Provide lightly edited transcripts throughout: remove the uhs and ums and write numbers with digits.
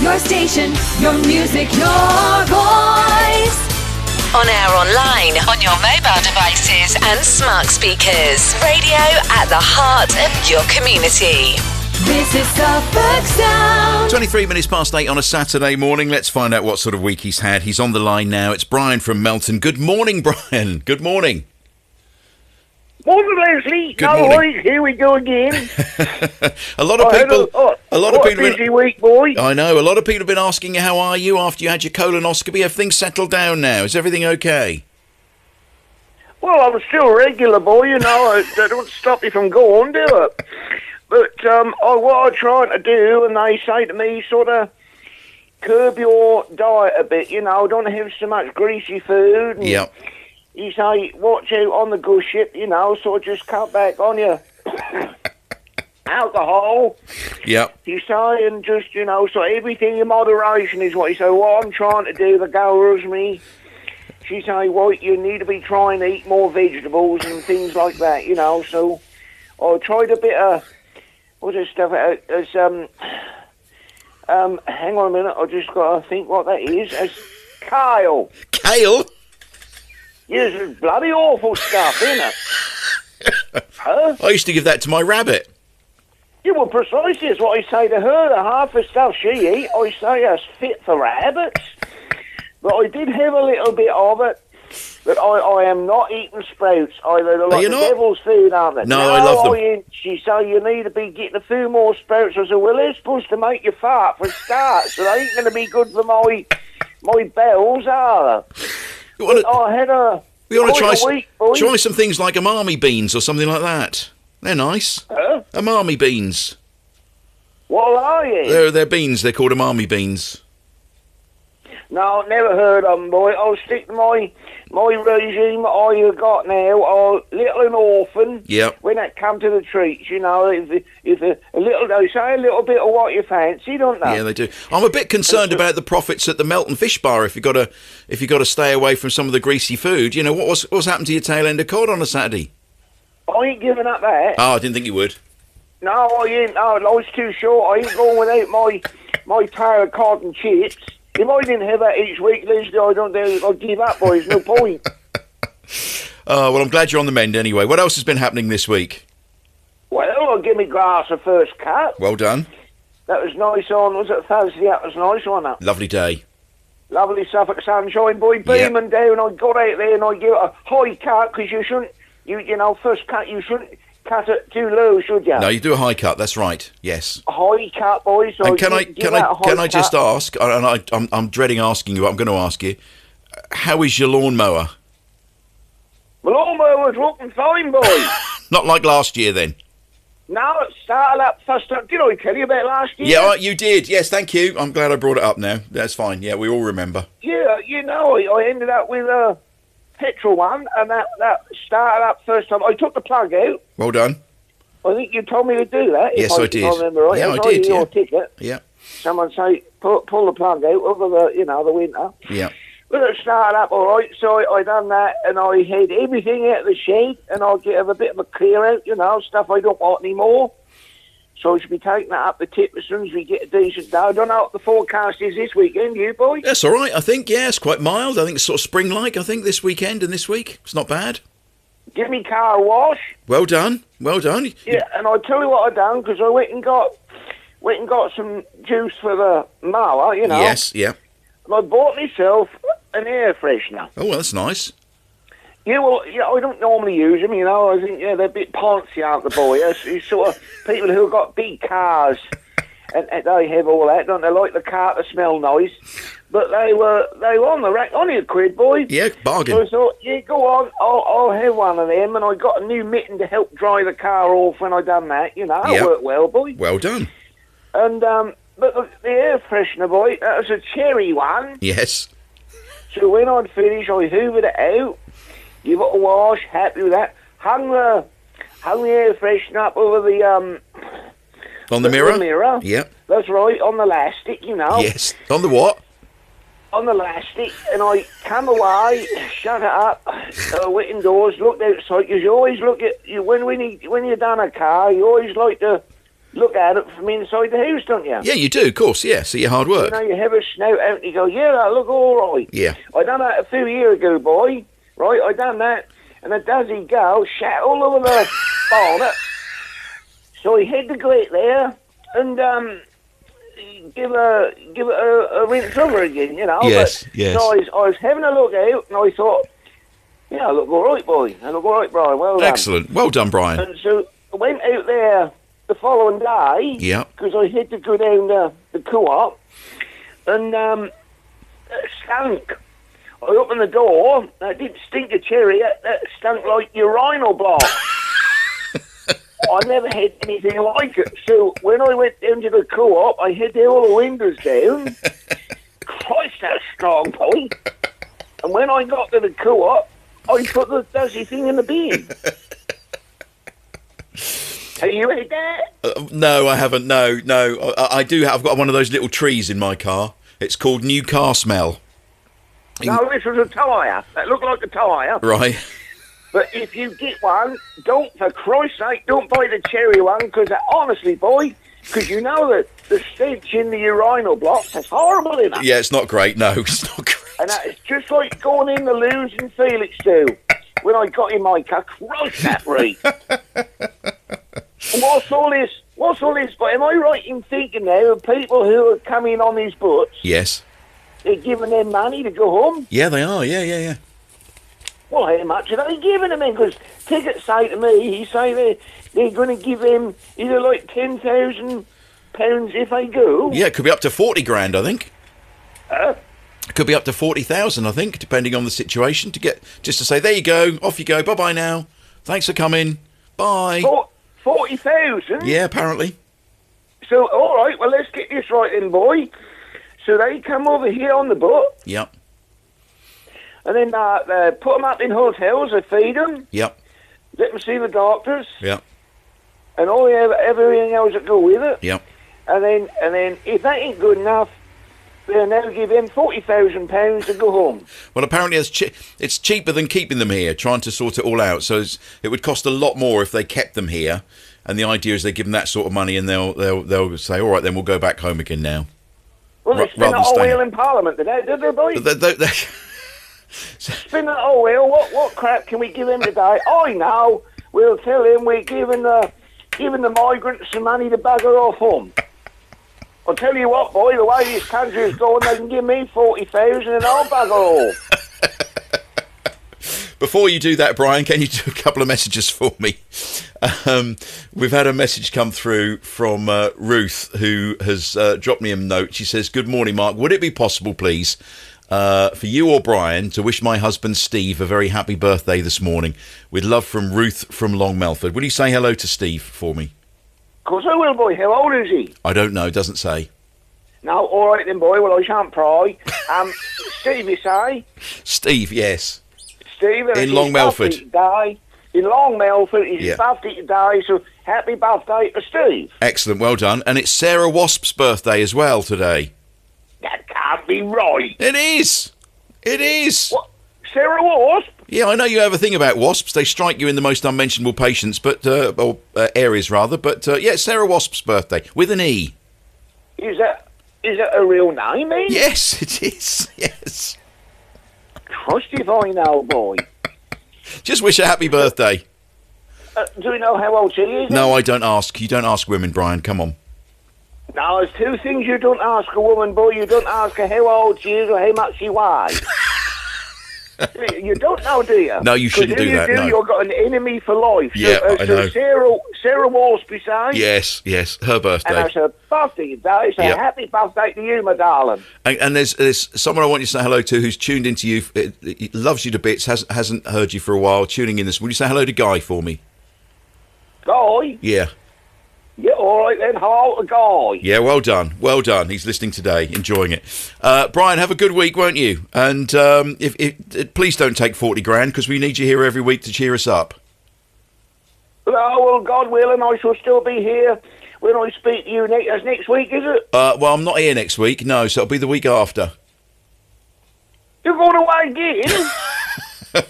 Your station, your music, your voice. On air, online, on your mobile devices and smart speakers. Radio at the heart of your community. This is Suffolk Sound. 23 minutes past 8 on a Saturday morning. Let's find out what sort of week he's had. He's on the line now. It's Brian from Melton. Good morning, Brian. Good morning. Morning, Leslie. Good No morning. worries. Here we go again. A lot of people. A lot of what people. a busy week, boy. I know. A lot of people have been asking you how are you after you had your colonoscopy. Have things settled down now? Is everything okay? Well, I'm still regular, boy. You know, I don't stop you from going, do it? But what I'm trying to do, and they say to me, sort of curb your diet a bit. You know, don't have so much greasy food. And Yep. You say, watch out on the good ship. You know, sort of just cut back on your alcohol. Yep. You say, and just, you know, so everything in moderation is what you say. What I'm trying to do, the girl Rosemary, she say, well, you need to be trying to eat more vegetables and things like that, you know. So I tried a bit of, what's this stuff? Hang on a minute, I just got to think what that is. It's kale. Kale? Yes, it's bloody awful stuff, isn't it? Huh? I used to give that to my rabbit. Yeah, well, precisely is what I say to her. The half the stuff she eat, I say it's fit for rabbits. But I did have a little bit of it. But I am not eating sprouts either. They're like you the not? devil's food, aren't they? No, I love them. ain't. She say you need to be getting a few more sprouts. I said, well, they're supposed to make you fart for a start, so they ain't going to be good for my bowels, are they? You wanna- I had We want to quite a week, boy. try some things like umami beans or something like that. They're nice. Huh? Umami beans. What are you? They're beans. They're called umami beans. No, never heard of them, boy. I'll stick to my regime I got now. I'll little and orphan. Yep. When it come to the treats, you know, if a little, they say a little bit of what you fancy, don't they? Yeah, they do. I'm a bit concerned about the profits at the Melton Fish Bar. If you got to stay away from some of the greasy food, you know what's happened to your tail end of cod on a Saturday? I ain't giving up that. Oh, I didn't think you would. No, I ain't. No, life's too short. I ain't going without my pair of cod and chips. If I didn't have that each week, Leslie, I'd give up, boys. No point. Well, I'm glad you're on the mend anyway. What else has been happening this week? Well, I'll give me glass a first cut. Well done. That was nice on, was it Thursday? That was nice, wasn't it? Lovely day. Lovely Suffolk sunshine, boy, beaming down. I got out there and I give it a high cut because you shouldn't, you know, first cut, you shouldn't cut it too low, should you? No, you do a high cut. That's right. Yes. A high cut, boy. So And can give that a high I just cut. ask? And I'm dreading asking you, but I'm going to ask you. How is your lawnmower? My lawnmower was looking fine, boy. Not like last year, then. No, it started up first time. Did I tell you about last year? Yeah, you did. Yes, thank you. I'm glad I brought it up now. That's fine. Yeah, we all remember. Yeah, you know, I ended up with a petrol one, and that started up first time. I took the plug out. Well done. I think you told me to do that. Yes, I did. If I remember right. Yeah, It was I did, on your yeah. ticket. Yeah. Someone say, pull the plug out over the winter. Yeah. Well, it started up all right, so I done that, and I had everything out of the shed, and I'll get a bit of a clear out, you know, stuff I don't want anymore. So I should be taking that up the tip as soon as we get a decent day. I don't know what the forecast is this weekend, you boy? That's all right, I think. Yeah, it's quite mild. I think it's sort of spring-like, I think, this weekend and this week. It's not bad. Give me car a wash. Well done. Well done. Yeah, and I'll tell you what I done, because I went and got some juice for the mower, you know. Yes, yeah. And I bought myself an air freshener. Oh, well, that's nice. Yeah, well, yeah, I don't normally use them, you know. I think, yeah, they're a bit poncy, aren't they, boy? It's sort of people who've got big cars, and they have all that, don't they? Like the car to smell nice. But they were on the rack, only £1, boy. Yeah, bargain. So I thought, yeah, go on, I'll have one of them, and I got a new mitten to help dry the car off when I done that, you know. It Yep. worked well, boy. Well done. And, but the air freshener, boy, that was a cherry one. Yes. So when I'd finished, I hoovered it out, give it a wash, happy with that. Hung the air freshener up over the On the mirror? The mirror. Yep. That's right, on the elastic, you know. Yes. On the what? On the elastic, and I come away, shut it up, went indoors, looked outside, because you always look at, when you're done a car, you always like to look at it from inside the house, don't you? Yeah, you do, of course, yeah. See your hard You work. know, you have a snout out and you go, yeah, that look all right. Yeah. I done that a few years ago, boy. Right, I done that, and a dozy girl shat all over the bonnet. So I had to go out there and give it a rinse over again, you know. Yes, but, yes. So I was having a look out, and I thought, yeah, I look all right, boy. I look all right, Brian. Well done. Excellent. Well done, Brian. And so I went out there the following day, Yeah. because I had to go down the co-op, and it stunk. I opened the door, and it didn't stink of cherry, it stunk like urinal block. I never had anything like it. So when I went down to the co-op, I had all the windows down. Christ, that's strong, boy. And when I got to the co-op, I put the dusty thing in the bin. Have you had that? No, I haven't. No. I do. I've got one of those little trees in my car. It's called New Car Smell. No, this was a tyre. That looked like a tyre. Right. But if you get one, for Christ's sake, don't buy the cherry one, because honestly, boy, because you know that the stench in the urinal blocks, that's horrible, isn't it? Yeah, it's not great. No, it's not great. And it's just like going in the losing Felix do. When I got in my car, Christ, that reek. What's all this? But am I right in thinking now of people who are coming on these boats, Yes. they're giving them money to go home? Yeah, they are. Yeah. Well, how much are they giving them in? Because tickets say to me, he say they're going to give him either like £10,000 if they go. Yeah, it could be up to 40 grand, I think. It could be up to 40,000, I think, depending on the situation. Just to say, there you go, off you go, bye bye now. Thanks for coming. Bye. 40,000? Yeah, apparently. So, all right, well, let's get this right then, boy. So they come over here on the boat, Yep. and then they put them up in hotels, they feed them, Yep. let them see the doctors, Yep. and all everything else that go with it. Yep. And then if that ain't good enough, they'll now give him £40,000 to go home. Well, apparently it's cheaper than keeping them here, trying to sort it all out. So it would cost a lot more if they kept them here. And the idea is they give them that sort of money, and they'll say, all right, then we'll go back home again now. Well, they spin that whole wheel in Parliament today, did they, boy? Spin that whole wheel. What crap can we give him today? I know. We'll tell him we're giving the migrants some money to bugger off home. I'll tell you what, boy, the way this country's going, they can give me 40,000 and I'll bugger off. Before you do that, Brian, can you do a couple of messages for me? We've had a message come through from Ruth, who has dropped me a note. She says, good morning, Mark. Would it be possible, please, for you or Brian to wish my husband, Steve, a very happy birthday this morning? With love from Ruth from Long Melford. Will you say hello to Steve for me? Of course I will, boy. How old is he? I don't know. Doesn't say. No, all right then, boy. Well, I shan't pry. Steve, you say? Steve, yes. Steve, In Long Melford. In Long Melford, it's his birthday today, so happy birthday to Steve. Excellent, well done. And it's Sarah Wasp's birthday as well today. That can't be right. It is. It is. What? Sarah Wasp? Yeah, I know you have a thing about wasps. They strike you in the most unmentionable patients, or areas rather. But yeah, Sarah Wasp's birthday with an E. Is that a real name, eh? Yes, it is. Yes. Trust if I know, boy. Just wish her happy birthday. Do you know how old she is? No, I don't ask. You don't ask women, Brian. Come on. No, there's two things you don't ask a woman, boy. You don't ask her how old she is or how much she weighs. You don't know, do you? No, you shouldn't do that. No. You've got an enemy for life. Yeah, I know. Sarah Walsby, say? Yes, her birthday. And it's her birthday today, so happy birthday to you, my darling. And there's someone I want you to say hello to who's tuned into you, he loves you to bits, hasn't heard you for a while, tuning in this. Will you say hello to Guy for me? Guy? Yeah. Yeah, all right then. Hello to Guy. Yeah, well done. Well done. He's listening today, enjoying it. Brian, have a good week, won't you? And if please don't take 40 grand, because we need you here every week to cheer us up. Oh, well, God willing, I shall still be here when I speak to you next week, is it? Well, I'm not here next week, no, so it'll be the week after. You're going away again?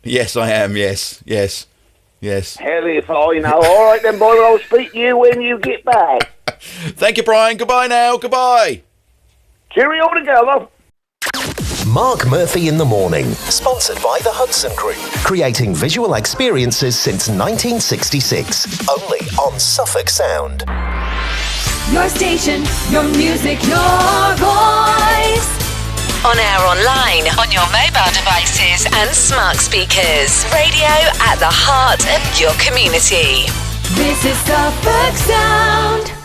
Yes, I am, yes. Yes. Hell if I know. All right then, boy, I'll speak to you when you get back. Thank you, Brian. Goodbye now. Goodbye. Cheerio together. Mark Murphy in the Morning, sponsored by the Hudson Group, creating visual experiences since 1966, only on Suffolk Sound. Your station, your music, your voice. On air, online, on your mobile devices and smart speakers. Radio at the heart of your community. This is Suffolk Sound.